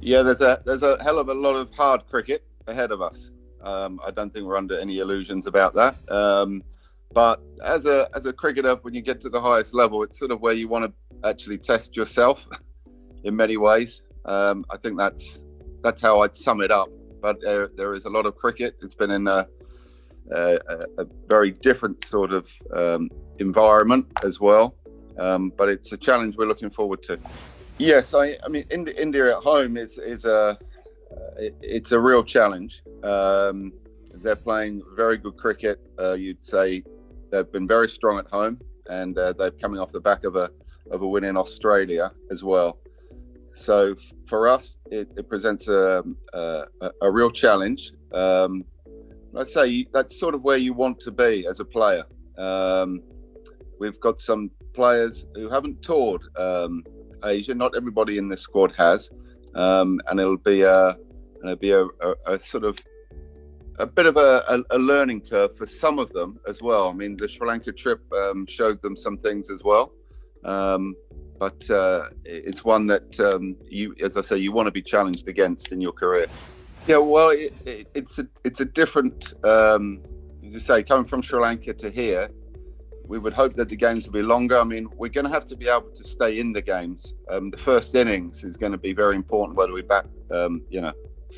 Yeah, there's a hell of a lot of hard cricket ahead of us. I don't think we're under any illusions about that. But as a cricketer, when you get to the highest level, it's sort of where you want to actually test yourself in many ways. I think that's how I'd sum it up. But there is a lot of cricket. It's been in a very different sort of environment as well. But it's a challenge we're looking forward to. Yes, I mean, India at home it's a real challenge. They're playing very good cricket. You'd say they've been very strong at home, and they're coming off the back of a win in Australia as well. So for us, it presents a real challenge. I'd say that's sort of where you want to be as a player. We've got some players who haven't toured Asia. Not everybody in this squad has, and it'll be a sort of a bit of a learning curve for some of them as well. I mean, the Sri Lanka trip showed them some things as well, but it's one that you, as I say, you want to be challenged against in your career. Yeah, well, it's a different, as you say, coming from Sri Lanka to here. We would hope that the games will be longer. I mean, we're going to have to be able to stay in the games. The first innings is going to be very important, whether we bat,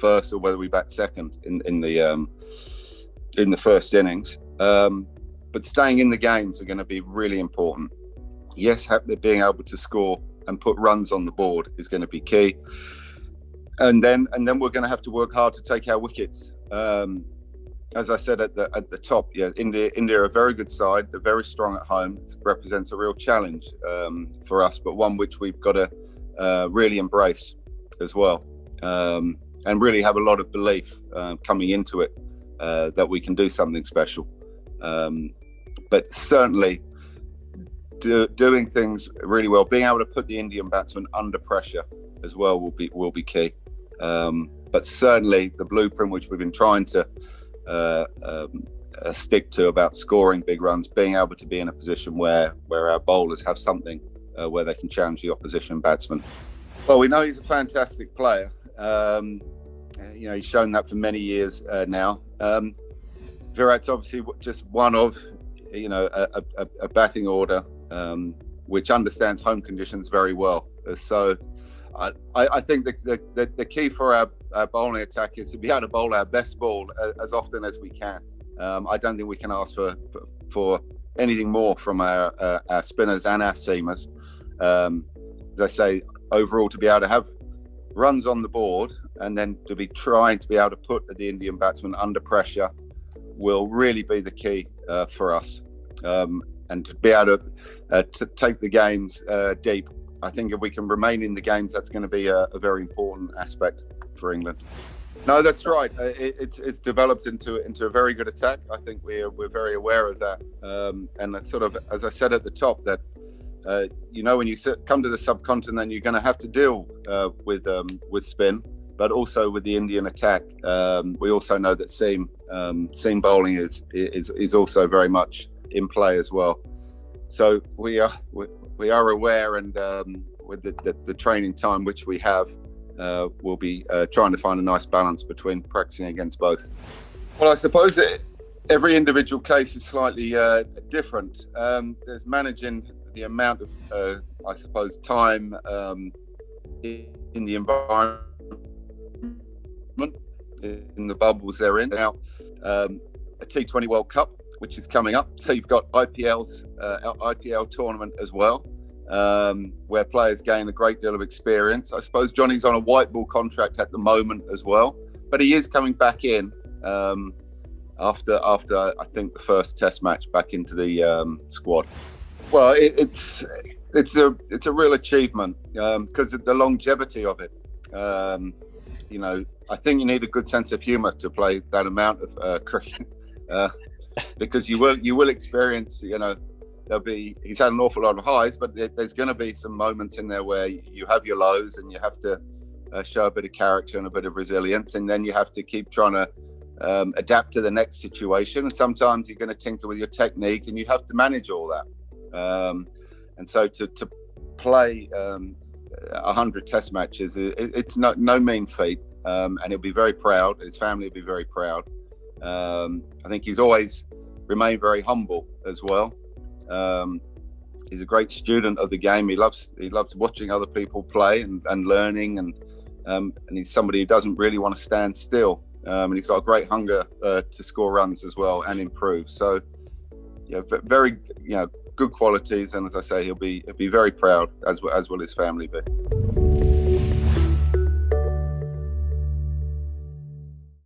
first or whether we bat second in the first innings. But staying in the games are going to be really important. Yes, being able to score and put runs on the board is going to be key. And then we're going to have to work hard to take our wickets. As I said at the top, yeah, India are a very good side. They're very strong at home. It represents a real challenge for us, but one which we've got to really embrace as well, and really have a lot of belief coming into it that we can do something special. But certainly doing things really well, being able to put the Indian batsmen under pressure as well will be key. But certainly the blueprint which we've been trying to stick to about scoring big runs, being able to be in a position where our bowlers have something where they can challenge the opposition batsman. Well, we know he's a fantastic player. He's shown that for many years now. Virat's obviously just one of a batting order which understands home conditions very well. So I think the key for our bowling attack is to be able to bowl our best ball as often as we can. I don't think we can ask for anything more from our spinners and our seamers. As I say, overall, to be able to have runs on the board and then to be trying to be able to put the Indian batsman under pressure will really be the key for us. And to be able to take the games deep. I think if we can remain in the games, that's going to be a very important aspect for England. No, that's right. It's developed into a very good attack. I think we're very aware of that. And that's sort of, as I said at the top, that when you come to the subcontinent, you're going to have to deal with spin, but also with the Indian attack. We also know that seam bowling is also very much in play as well. So we are aware, and with the training time which we have, we'll be trying to find a nice balance between practicing against both. Well, I suppose every individual case is slightly different. There's managing the amount of, I suppose, time in the environment, in the bubbles they're in. Now, a T20 World Cup, which is coming up. So you've got IPL tournament as well, where players gain a great deal of experience. I suppose Jonny's on a white ball contract at the moment as well, but he is coming back in after I think the first Test match back into the squad. Well, it's a real achievement because of the longevity of it. I think you need a good sense of humour to play that amount of cricket. Because you will experience, he's had an awful lot of highs, but there's going to be some moments in there where you have your lows and you have to show a bit of character and a bit of resilience, and then you have to keep trying to adapt to the next situation. And sometimes you're going to tinker with your technique, and you have to manage all that. And so to play 100 Test matches. It's no mean feat, and he'll be very proud. His family will be very proud. I think he's always remained very humble as well. He's a great student of the game. He loves watching other people play and learning, and he's somebody who doesn't really want to stand still. And he's got a great hunger to score runs as well and improve. So, very good qualities. And as I say, he'll be very proud, as will his family be.